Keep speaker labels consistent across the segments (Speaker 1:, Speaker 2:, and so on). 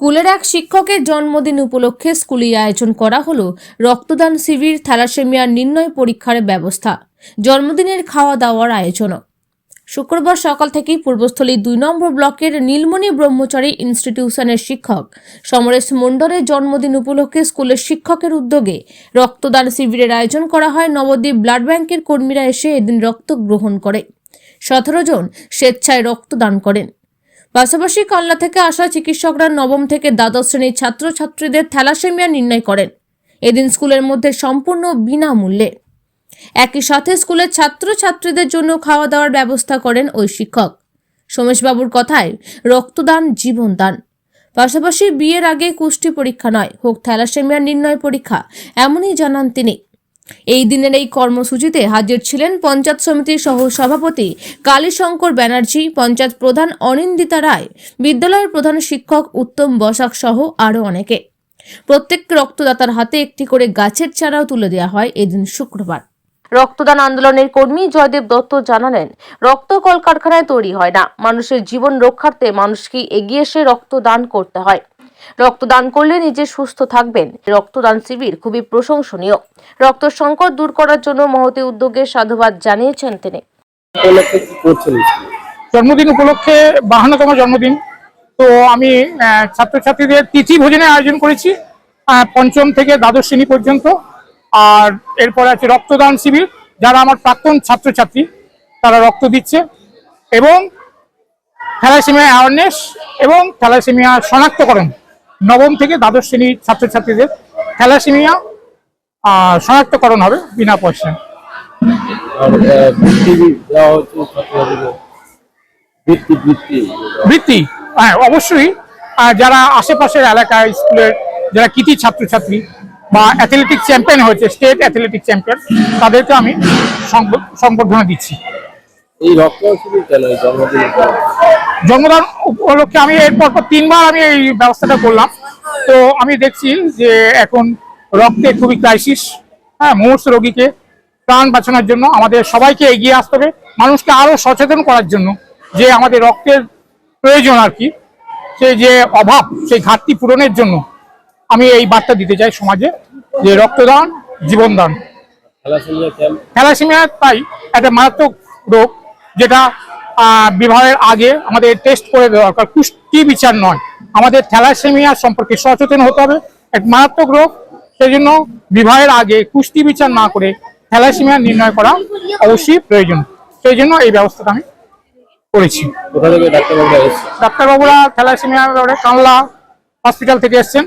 Speaker 1: স্কুলের এক শিক্ষকের জন্মদিন উপলক্ষে স্কুলে আয়োজন করা হলো রক্তদান শিবির, থ্যালাসেমিয়া নির্ণয় পরীক্ষার ব্যবস্থা, জন্মদিনের খাওয়া দাওয়ার আয়োজনও। শুক্রবার সকাল থেকেই পূর্বস্থলী 2 নম্বর ব্লকের নীলমণি ব্রহ্মচারী ইনস্টিটিউশনের শিক্ষক সমরেশ মণ্ডলের জন্মদিন উপলক্ষে স্কুলের শিক্ষকের উদ্যোগে রক্তদান শিবিরের আয়োজন করা হয়। নবদ্বীপ ব্লাড ব্যাংকের কর্মীরা এসে এদিন রক্ত গ্রহণ করে 17 জন স্বেচ্ছায় রক্তদান করেন। পাশাপাশি কালনা থেকে আসা চিকিৎসকরা নবম থেকে দ্বাদশ শ্রেণীর ছাত্রছাত্রীদের থ্যালাসেমিয়া নির্ণয় করেন। এদিন স্কুলের মধ্যে সম্পূর্ণ বিনামূল্যে। একই সাথে স্কুলের ছাত্রছাত্রীদের জন্য খাওয়া দাওয়ার ব্যবস্থা করেন ওই শিক্ষক। সোমেশবাবুর কথায় রক্তদান জীবনদান। পাশাপাশি বিয়ের আগে কুষ্টি পরীক্ষা নয়, হোক থ্যালাসেমিয়া নির্ণয় পরীক্ষা, এমনই জানান তিনি। এই দিনের এই কর্মসূচিতে হাজির ছিলেন পঞ্চায়েত সমিতির সহ সভাপতি কালীশঙ্কর ব্যানার্জি, পঞ্চায়েত প্রধান অনিন্দিতা রায়, বিদ্যালয়ের প্রধান শিক্ষক উত্তম বসাক সহ আরও অনেকে। প্রত্যেক রক্তদাতার হাতে একটি করে গাছের চারাও তুলে দেওয়া হয় এদিন শুক্রবার। রক্তদান আন্দোলনের কর্মী জয়দেব দত্ত জানালেন, রক্ত কলকারখানায় তৈরি হয় না, মানুষের জীবন রক্ষার্থে মানুষকে এগিয়ে এসে রক্তদান করতে হয়। রক্তদান করলে নিজে সুস্থ থাকবেন। রক্তদান শিবির খুবই প্রশংসনীয়। রক্ত সংকট দূর করার জন্য মহতী উদ্যোগে সাধুবাদ জানিয়েছেন তিনি।
Speaker 2: জন্মদিন উপলক্ষে 52তম জন্মদিন, তো আমি ছাত্রছাত্রীদের তিথি ভোজনের আয়োজন করেছি 5ম থেকে দ্বাদশ শ্রেণী পর্যন্ত। আর এরপরে আছে রক্তদান শিবির, যারা আমার প্রাক্তন ছাত্রছাত্রী তারা রক্ত দিচ্ছে, এবং থ্যালাসেমিয়া অ্যাওয়ারনেস এবং থ্যালাসেমিয়া শনাক্তকরণ। নবম থেকে দ্বাদশ শ্রেণীর ছাত্রছাত্রীদের থ্যালাসেমিয়া শনাক্তকরণ হবে বিনা পয়সায়। বৃত্তি হ্যাঁ অবশ্যই, যারা আশেপাশের এলাকায় স্কুলের যারা কৃতি ছাত্রছাত্রী বা অ্যাথলেটিক চ্যাম্পিয়ন হয়েছে, স্টেট অ্যাথলেটিক চ্যাম্পিয়ন, তাদেরকে আমি সংবর্ধনা দিচ্ছি।
Speaker 3: এই রক্তদান শিবির কেন
Speaker 2: জন্মদান উপলক্ষে আমি এরপর 3বার আমি এই ব্যবস্থাটা করলাম। তো আমি দেখছি যে এখন রক্তে খুবই ক্রাইসিস। মুমূর্ষু রোগীকে প্রাণ বাঁচানোর জন্য আমাদের সবাইকে এগিয়ে আসতে হবে, মানুষকে আরো সচেতন করার জন্য যে আমাদের রক্তের প্রয়োজন আর কি, সেই যে অভাব, সেই ঘাটতি পূরণের জন্য আমি এই বার্তা দিতে চাই সমাজে যে রক্তদান জীবনদান। থ্যালাসেমিয়া তাই একটা মারাত্মক রোগ, যেটা বিবাহের আগে আমাদের টেস্ট করে দেওয়া দরকার, কুষ্টি বিচার নয়। আমাদের থ্যালাসেমিয়া সম্পর্কে সচেতন হতে হবে, এক মারাত্মক রোগ। সেই জন্য বিবাহের আগে কুষ্টি বিচার না করে থ্যালাসেমিয়া নির্ণয় করা অবশ্যই প্রয়োজন। সেই জন্য এই ব্যবস্থাটা আমি করেছি। ডাক্তারবাবুরা থ্যালাসেমিয়া কানলা হসপিটাল থেকে এসছেন,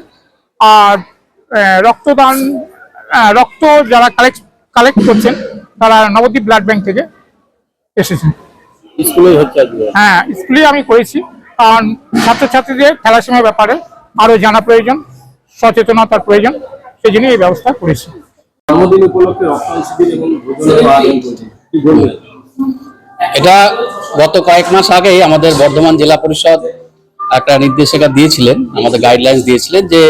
Speaker 2: আর রক্তদান রক্ত যারা কালেক্ট করছেন তারা নবদ্বীপ ব্লাড ব্যাংক থেকে এসেছেন। হ্যাঁ, স্কুলে আমি করেছি, কারণ ছাত্রছাত্রীদের থ্যালাসেমিয়ার ব্যাপারে আরো জানা প্রয়োজন, সচেতনতার প্রয়োজন, সেই জন্য এই ব্যবস্থা করেছি।
Speaker 4: এটা গত কয়েক মাস আগেই আমাদের বর্ধমান জেলা পরিষদ একটা নির্দেশিকা দিয়েছিলেন, আমাদের গাইডলাইন্স দিয়েছিলেন যে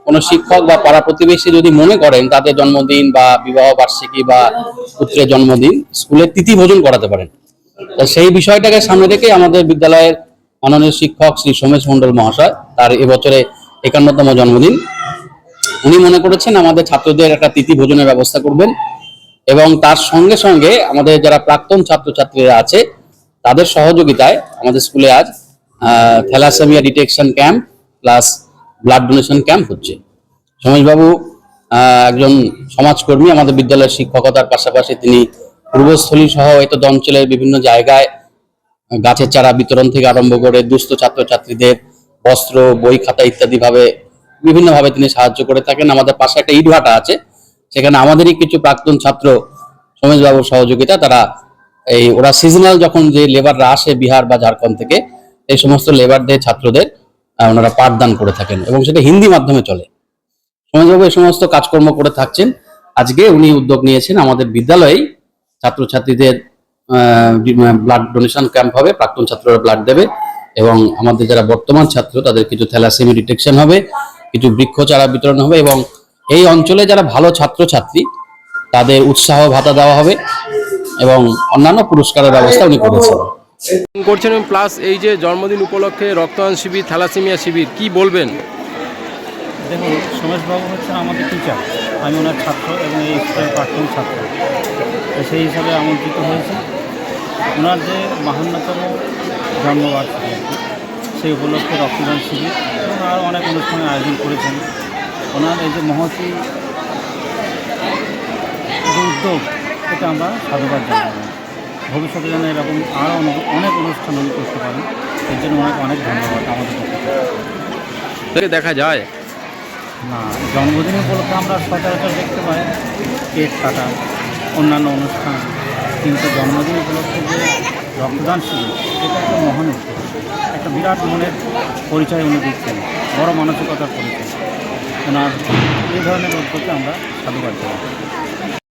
Speaker 4: কোনো শিক্ষক বা পাড়া প্রতিবেশী যদি মনে করেন তাদের জন্মদিন বা বিবাহ বার্ষিকী বা পুত্রের জন্মদিন স্কুলে তিথি ভোজন করাতে পারেন। তো সেই বিষয়টাকে সামনে রেখে আমাদের বিদ্যালয়ের মাননীয় শিক্ষক শ্রী সোমেশ মণ্ডল মহাশয়, তার এবছরে 51তম জন্মদিন, উনি মনে করেছেন আমাদের ছাত্রদের একটা তিথি ভোজনের ব্যবস্থা করবেন, এবং তার সঙ্গে সঙ্গে আমাদের যারা প্রাক্তন ছাত্রছাত্রীরা আছে তাদের সহযোগিতায় আমাদের স্কুলে আজ thalassemia detection camp plus blood donation camp হচ্ছে। সোমেশবাবু একজন সমাজকর্মী, আমাদের বিদ্যালয়ের শিক্ষকতার পাশাপাশি তিনি পূর্বস্থলী সহ এতদ অঞ্চলের বিভিন্ন জায়গায় গাছের চারা বিতরণ থেকে আরম্ভ করে দুস্থ ছাত্রছাত্রীদের বস্ত্র, বই, খাতা ইত্যাদি ভাবে বিভিন্নভাবে তিনি সাহায্য করে থাকেন। আমাদের পাশে একটা ইটভাটা আছে, সেখানে আমাদেরই কিছু প্রাক্তন ছাত্র সোমেশবাবুর সহযোগিতা, ওরা সিজনাল যখন যে লেবাররা আসে বিহার বা ঝাড়খণ্ড থেকে, এই সমস্ত লেবারদের ছাত্রদের ওনারা পাঠদান করে থাকেন, এবং সেটা হিন্দি মাধ্যমে চলে। সোমেশবাবু এই সমস্ত কাজকর্ম করে থাকছেন। আজকে উনি উদ্যোগ নিয়েছেন আমাদের বিদ্যালয়েই ছাত্রছাত্রীদের ব্লাড ডোনেশন ক্যাম্প হবে, প্রাক্তন ছাত্ররা ব্লাড দেবে, এবং আমাদের যারা বর্তমান ছাত্র তাদের কিছু থ্যালাসেমিয়া ডিটেকশন হবে, কিছু বৃক্ষ চারা বিতরণ হবে, এবং এই অঞ্চলে যারা ভালো ছাত্রছাত্রী তাদের উৎসাহ ভাতা দেওয়া হবে, এবং অন্যান্য পুরস্কারের ব্যবস্থা উনি করেছেন।
Speaker 3: প্লাস এই যে জন্মদিন উপলক্ষে রক্তদান শিবির, থ্যালাসেমিয়া শিবির, কি বলবেন?
Speaker 5: দেখুন, সোমেশবাবু হচ্ছেন আমাদের টিচার, আমি ওনার ছাত্র এবং এই স্কুলের প্রাক্তন ছাত্র। তো সেই হিসাবে আমন্ত্রিত হয়েছে। ওনার যে 52তম জন্মবার্ষিকী আর কি, সেই উপলক্ষে রক্তদান শিবির এবং আরও অনেক অনুষ্ঠানের আয়োজন করেছেন। ওনার এই যে মহতী যে উদ্যোগ, এটা আমরা সাধুবাদ জানাই। ভবিষ্যতে যেন এরকম আরও অনেক অনুষ্ঠান উনি করতে পারেন, এর জন্য অনেক অনেক ধন্যবাদ আমাদের পক্ষ থেকে।
Speaker 3: দেখা যায়
Speaker 5: না, জন্মদিন উপলক্ষে আমরা সচরাচর দেখতে পাই কেক কাটা, অন্যান্য অনুষ্ঠান, কিন্তু জন্মদিন উপলক্ষে যে রক্তদান শিবির, এটা একটা মহান উদ্যোগ, একটা বিরাট মনের পরিচয় উনি দিচ্ছেন, বড় মানসিকতার পরিচয়। ওনার এই ধরনের উদ্যোগকে আমরা সাধুবাদ জানাই।